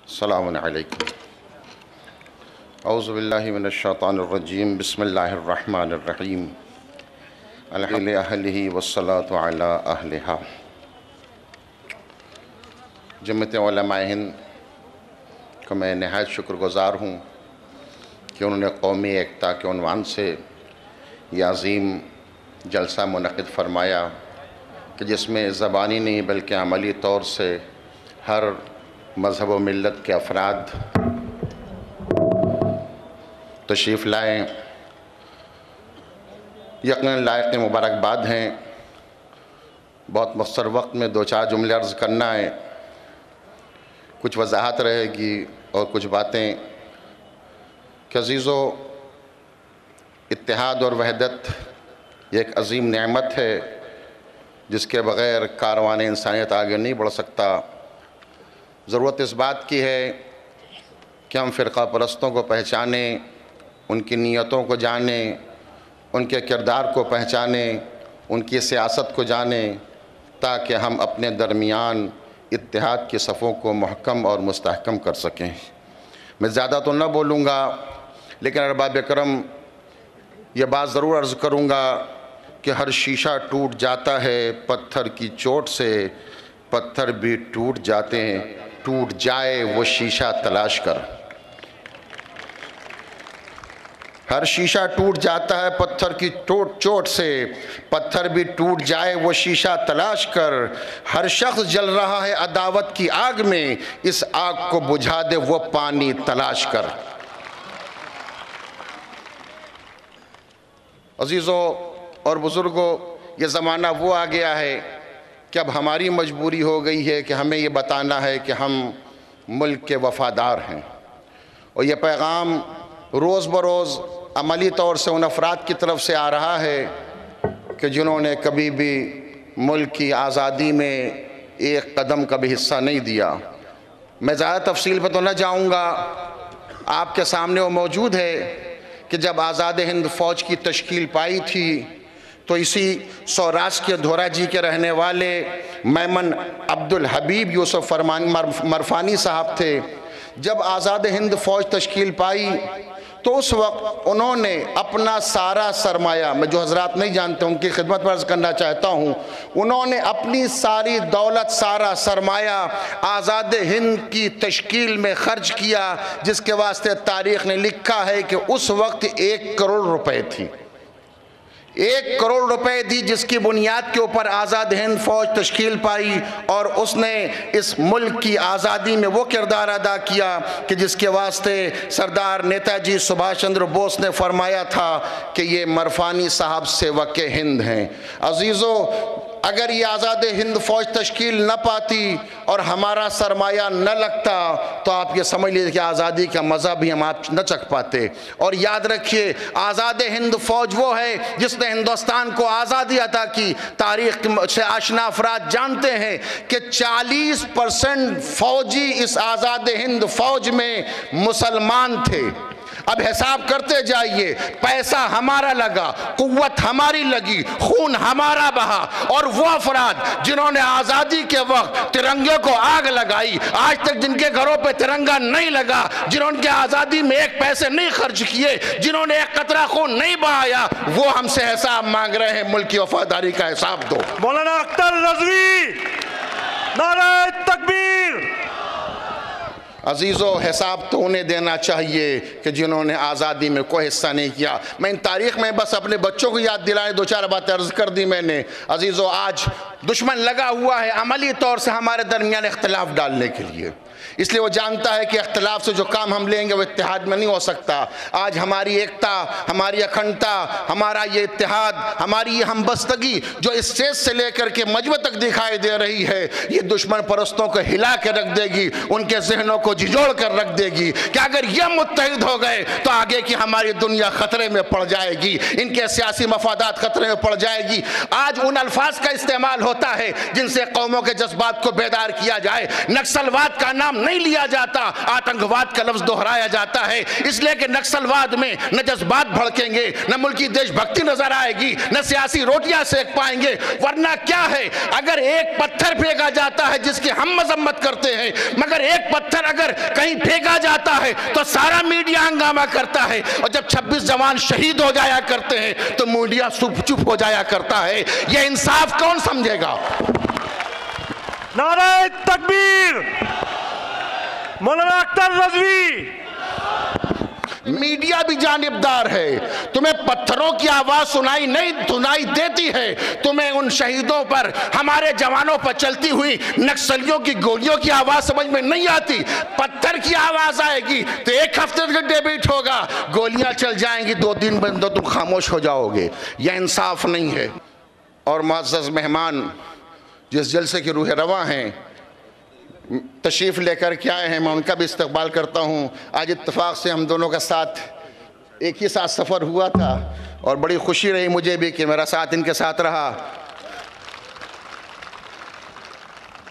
السلام علیکم۔ اعوذ باللہ من الشیطان الرجیم، بسم اللہ الرحمن الرحیم، الحمد للہ اہلہ والصلاة علی اہلہا۔ جمعیت علماء ہند کو میں نہایت شکر گزار ہوں کہ انہوں نے قومی ایکتا کے عنوان سے یہ عظیم جلسہ منعقد فرمایا کہ جس میں زبانی نہیں بلکہ عملی طور سے ہر مذہب و ملت کے افراد تشریف لائیں۔ یقیناً لائق مبارکباد ہیں۔ بہت مختصر وقت میں 2-4 جملے عرض کرنا ہے، کچھ وضاحت رہے گی اور کچھ باتیں کہ عزیزو، اتحاد اور وحدت یہ ایک عظیم نعمت ہے جس کے بغیر کاروان انسانیت آگے نہیں بڑھ سکتا۔ ضرورت اس بات کی ہے کہ ہم فرقہ پرستوں کو پہچانیں، ان کی نیتوں کو جانیں، ان کے کردار کو پہچانیں، ان کی سیاست کو جانیں، تاکہ ہم اپنے درمیان اتحاد کی صفوں کو محکم اور مستحکم کر سکیں۔ میں زیادہ تو نہ بولوں گا، لیکن ارباب کرم یہ بات ضرور عرض کروں گا کہ ہر شیشہ ٹوٹ جاتا ہے پتھر کی چوٹ سے، پتھر بھی ٹوٹ جاتے ہیں، ٹوٹ جائے وہ شیشہ تلاش کر۔ ہر شیشہ ٹوٹ جاتا ہے پتھر کی چوٹ سے، پتھر بھی ٹوٹ جائے وہ شیشہ تلاش کر۔ ہر شخص جل رہا ہے عداوت کی آگ میں، اس آگ کو بجھا دے وہ پانی تلاش کر۔ عزیزو اور بزرگوں، یہ زمانہ وہ آ گیا ہے کہ اب ہماری مجبوری ہو گئی ہے کہ ہمیں یہ بتانا ہے کہ ہم ملک کے وفادار ہیں، اور یہ پیغام روز بروز عملی طور سے ان افراد کی طرف سے آ رہا ہے کہ جنہوں نے کبھی بھی ملک کی آزادی میں ایک قدم کا بھی حصہ نہیں دیا۔ میں زیادہ تفصیل پہ تو نہ جاؤں گا، آپ کے سامنے وہ موجود ہے کہ جب آزاد ہند فوج کی تشکیل پائی تھی تو اسی سوراشٹر کے دھورا جی کے رہنے والے میمن عبدالحبیب یوسف مرفانی صاحب تھے۔ جب آزاد ہند فوج تشکیل پائی تو اس وقت انہوں نے اپنا سارا سرمایہ، میں جو حضرات نہیں جانتے ان کی خدمت پر عرض کرنا چاہتا ہوں، انہوں نے اپنی ساری دولت، سارا سرمایہ آزاد ہند کی تشکیل میں خرچ کیا، جس کے واسطے تاریخ نے لکھا ہے کہ اس وقت 1 کروڑ روپے تھی۔ 1 کروڑ روپے دی، جس کی بنیاد کے اوپر آزاد ہند فوج تشکیل پائی، اور اس نے اس ملک کی آزادی میں وہ کردار ادا کیا کہ جس کے واسطے سردار نیتا جی سبھاش چندر بوس نے فرمایا تھا کہ یہ مرفانی صاحب سیوک ہند ہیں۔ عزیزو، اگر یہ آزاد ہند فوج تشکیل نہ پاتی اور ہمارا سرمایہ نہ لگتا تو آپ یہ سمجھ لیجیے کہ آزادی کا مزہ بھی ہم آپ نہ چکھ پاتے۔ اور یاد رکھیے، آزاد ہند فوج وہ ہے جس نے ہندوستان کو آزادی عطا کی۔ تاریخ سے آشنا افراد جانتے ہیں کہ 40% فوجی اس آزاد ہند فوج میں مسلمان تھے۔ اب حساب کرتے جائیے، پیسہ ہمارا لگا، قوت ہماری لگی، خون ہمارا بہا، اور وہ افراد جنہوں نے آزادی کے وقت ترنگے کو آگ لگائی، آج تک جن کے گھروں پہ ترنگا نہیں لگا، جنہوں نے آزادی میں 1 پیسے نہیں خرچ کیے، جنہوں نے 1 قطرہ خون نہیں بہایا، وہ ہم سے حساب مانگ رہے ہیں۔ ملک کی وفاداری کا حساب دو۔ مولانا اختر رضوی، نعرہ تکبیر۔ عزیزو، حساب تو انہیں دینا چاہیے کہ جنہوں نے آزادی میں کوئی حصہ نہیں کیا۔ میں ان تاریخ میں بس اپنے بچوں کو یاد دلائے 2-4 باتیں عرض کر دی میں نے۔ عزیزو، آج دشمن لگا ہوا ہے عملی طور سے ہمارے درمیان اختلاف ڈالنے کے لیے، اس لیے وہ جانتا ہے کہ اختلاف سے جو کام ہم لیں گے وہ اتحاد میں نہیں ہو سکتا۔ آج ہماری ایکتا، ہماری اکھنڈتا، ہمارا یہ اتحاد، ہماری یہ ہمبستگی جو اس اسٹیج سے لے کر کے مجمع تک دکھائی دے رہی ہے، یہ دشمن پرستوں کو ہلا کے رکھ دے گی، ان کے ذہنوں کو جھجوڑ کر رکھ دے گی کہ اگر یہ متحد ہو گئے تو آگے کی ہماری دنیا خطرے میں پڑ جائے گی، ان کے سیاسی مفادات خطرے میں پڑ جائے گی۔ آج ان الفاظ کا استعمال ہوتا ہوتا ہے جن سے قوموں کے جذبات کو بیدار کیا جائے۔ نکسلواد کا نام نہیں لیا جاتا، آتنکواد کا لفظ دہرایا جاتا ہے، اس لیے کہ نکسلواد میں نہ جذبات بھڑکیں گے، نہ ملکی دیش بھکتی نظر آئے گی، نہ سیاسی روٹیاں سیک پائیں گے۔ ورنہ کیا ہے، اگر ایک پتھر پھینکا جاتا ہے جس کی ہم مذمت کرتے ہیں، مگر ایک پتھر اگر کہیں پھینکا جاتا ہے تو سارا میڈیا ہنگامہ کرتا ہے، اور جب 26 جوان شہید ہو جایا کرتے ہیں تو میڈیا چپ ہو جایا کرتا ہے۔ یہ انصاف کون سمجھے گا؟ نعرہ تکبیر! مولانا اختر رضوی! میڈیا بھی جانبدار ہے، تمہیں پتھروں کی آواز سنائی دیتی ہے، تمہیں ان شہیدوں پر، ہمارے جوانوں پر چلتی ہوئی نکسلیوں کی گولیوں کی آواز سمجھ میں نہیں آتی۔ پتھر کی آواز آئے گی تو ایک ہفتے کا ڈیبیٹ ہوگا، گولیاں چل جائیں گی، 2 دن بعد تم خاموش ہو جاؤ گے۔ یہ انصاف نہیں ہے۔ اور معزز مہمان جس جلسے کی روح رواں ہیں، تشریف لے کر کے آئے ہیں، میں ان کا بھی استقبال کرتا ہوں۔ آج اتفاق سے ہم دونوں کا ساتھ ایک ہی ساتھ سفر ہوا تھا اور بڑی خوشی رہی مجھے بھی کہ میرا ساتھ ان کے ساتھ رہا۔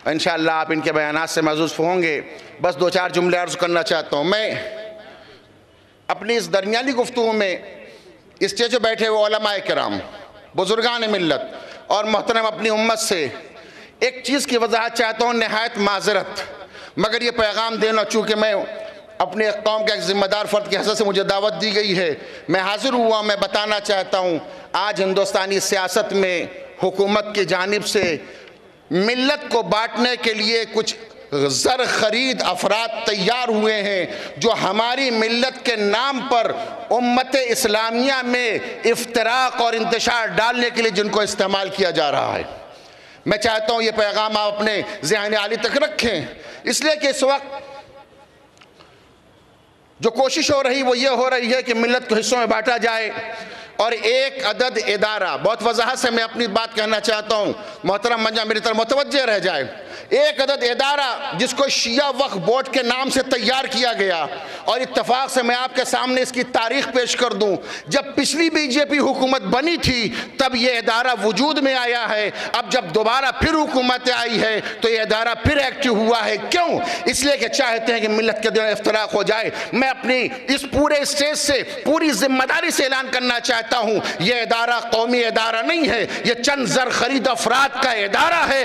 انشاءاللہ آپ ان کے بیانات سے محظوظ ہوں گے۔ بس 2-4 جملے عرض کرنا چاہتا ہوں۔ میں اپنی اس درمیانی گفتگو میں اسٹیج پہ بیٹھے ہوئے علماء کرام، بزرگان ملت اور محترم اپنی امت سے ایک چیز کی وضاحت چاہتا ہوں، نہایت معذرت، مگر یہ پیغام دینا، چونکہ میں اپنے قوم کا ایک ذمہ دار فرد کی حیثیت سے مجھے دعوت دی گئی ہے، میں حاضر ہوا، میں بتانا چاہتا ہوں آج ہندوستانی سیاست میں حکومت کی جانب سے ملت کو بانٹنے کے لیے کچھ زر خرید افراد تیار ہوئے ہیں جو ہماری ملت کے نام پر امت اسلامیہ میں افتراق اور انتشار ڈالنے کے لیے جن کو استعمال کیا جا رہا ہے۔ میں چاہتا ہوں یہ پیغام آپ اپنے ذہن عالی تک رکھیں، اس لیے کہ اس وقت جو کوشش ہو رہی وہ یہ ہو رہی ہے کہ ملت کو حصوں میں بانٹا جائے اور ایک عدد ادارہ، بہت وضاحت سے میں اپنی بات کہنا چاہتا ہوں، محترم منجا میری طرف متوجہ رہ جائے، ایک عدد ادارہ جس کو شیعہ وقف بورڈ کے نام سے تیار کیا گیا، اور اتفاق سے میں آپ کے سامنے اس کی تاریخ پیش کر دوں، جب پچھلی بی جے پی حکومت بنی تھی تب یہ ادارہ وجود میں آیا ہے، اب جب دوبارہ پھر حکومت آئی ہے تو یہ ادارہ پھر ایکٹیو ہوا ہے۔ کیوں؟ اس لیے کہ چاہتے ہیں کہ ملت کے دل افتراق ہو جائے۔ میں اپنی اس پورے اسٹیج سے پوری ذمہ داری سے اعلان کرنا چاہتا ہوں، یہ ادارہ قومی ادارہ نہیں ہے، یہ چند زر خرید افراد کا ادارہ ہے۔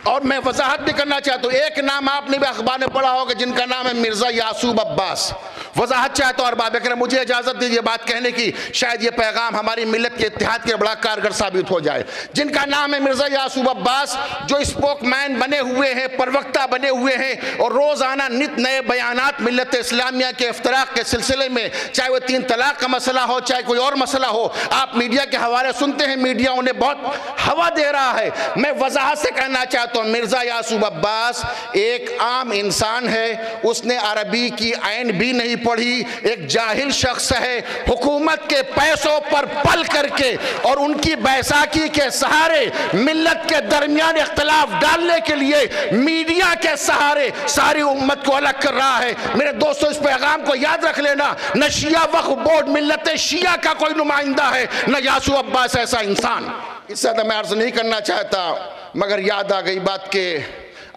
اور میں وضاحت بھی کرنا چاہتا ہوں، ایک نام آپ نے بھی اخبار میں پڑھا ہوگا جن کا نام ہے مرزا یعصوب عباس۔ وضاحت چاہتا ہوں اور باب اکرم مجھے اجازت دیجیے بات کہنے کی، شاید یہ پیغام ہماری ملت کے اتحاد کے بڑا کارگر ثابت ہو جائے۔ جن کا نام ہے مرزا یعصوب عباس، جو اسپوک مین بنے ہوئے ہیں، پروکتا بنے ہوئے ہیں، اور روزانہ نت نئے بیانات ملت اسلامیہ کے افتراق کے سلسلے میں، چاہے وہ 3 طلاق کا مسئلہ ہو، چاہے کوئی اور مسئلہ ہو، آپ میڈیا کے حوالے سنتے ہیں، میڈیا انہیں بہت ہوا دے رہا ہے۔ میں وضاحت سے کہنا چاہتا ہوں، مرزا یعصوب عباس ایک عام انسان ہے، اس نے عربی کی عین بھی نہیں پڑھی، ایک جاہل شخص ہے، حکومت کے پیسوں پر پل کر کے اور ان کی بیساکھی کے سہارے ملت کے درمیان اختلاف ڈالنے کے لیے میڈیا کے سہارے ساری امت کو الگ کر رہا ہے۔ میرے دوستو اس پیغام کو یاد رکھ لینا، نہ شیعہ وقف بورڈ ملت شیعہ کا کوئی نمائندہ ہے، نہ یعصوب عباس ایسا انسان۔ اس سے زیادہ میں عرض نہیں کرنا چاہتا، مگر یاد آ گئی بات کہ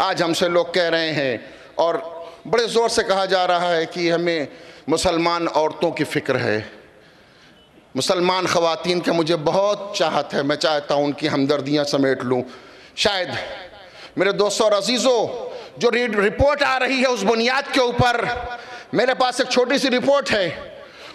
آج ہم سے لوگ کہہ رہے ہیں اور بڑے زور سے کہا جا رہا ہے کہ ہمیں مسلمان عورتوں کی فکر ہے، مسلمان خواتین کا مجھے بہت چاہت ہے، میں چاہتا ہوں ان کی ہمدردیاں سمیٹ لوں۔ شاید میرے دوستوں اور عزیزوں، جو رپورٹ آ رہی ہے اس بنیاد کے اوپر، میرے پاس ایک چھوٹی سی رپورٹ ہے،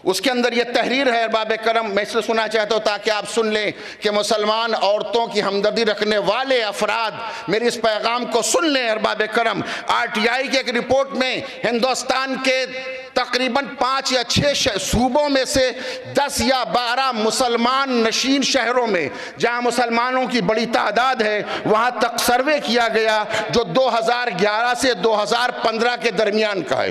اس کے اندر یہ تحریر ہے ارباب کرم، میں اس لیے سنا چاہتا ہوں تاکہ آپ سن لیں کہ مسلمان عورتوں کی ہمدردی رکھنے والے افراد میری اس پیغام کو سن لیں ارباب کرم۔ RTI کے ایک رپورٹ میں ہندوستان کے تقریباً 5 یا 6 صوبوں میں سے 10 یا 12 مسلمان نشین شہروں میں جہاں مسلمانوں کی بڑی تعداد ہے وہاں تک سروے کیا گیا جو 2011 سے 2015 کے درمیان کا ہے۔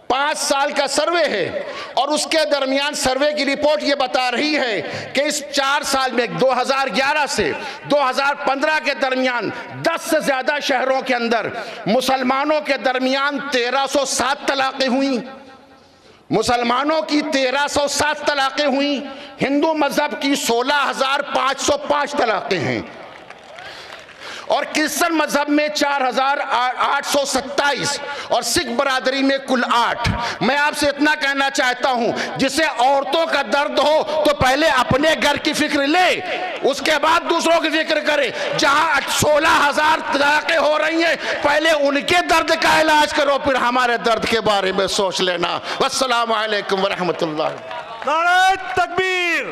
5 سال کا سروے ہے اور اس کے درمیان سروے کی رپورٹ یہ بتا رہی ہے کہ اس 4 سال میں 2011 سے 2015 کے درمیان 10 سے زیادہ شہروں کے اندر مسلمانوں کے درمیان 1307 طلاقیں ہوئیں، مسلمانوں کی 1307 طلاقیں ہوئیں، ہندو مذہب کی 16,505 طلاقیں ہیں، اور کرسچن مذہب میں 4,827 اور سکھ برادری میں کل 8۔ میں آپ سے اتنا کہنا چاہتا ہوں، جسے عورتوں کا درد ہو تو پہلے اپنے گھر کی فکر لے، اس کے بعد دوسروں کی فکر کرے۔ جہاں 16,000 طلاقیں ہو رہی ہیں، پہلے ان کے درد کا علاج کرو، پھر ہمارے درد کے بارے میں سوچ لینا۔ والسلام علیکم ورحمۃ اللہ۔ نعرہ تکبیر!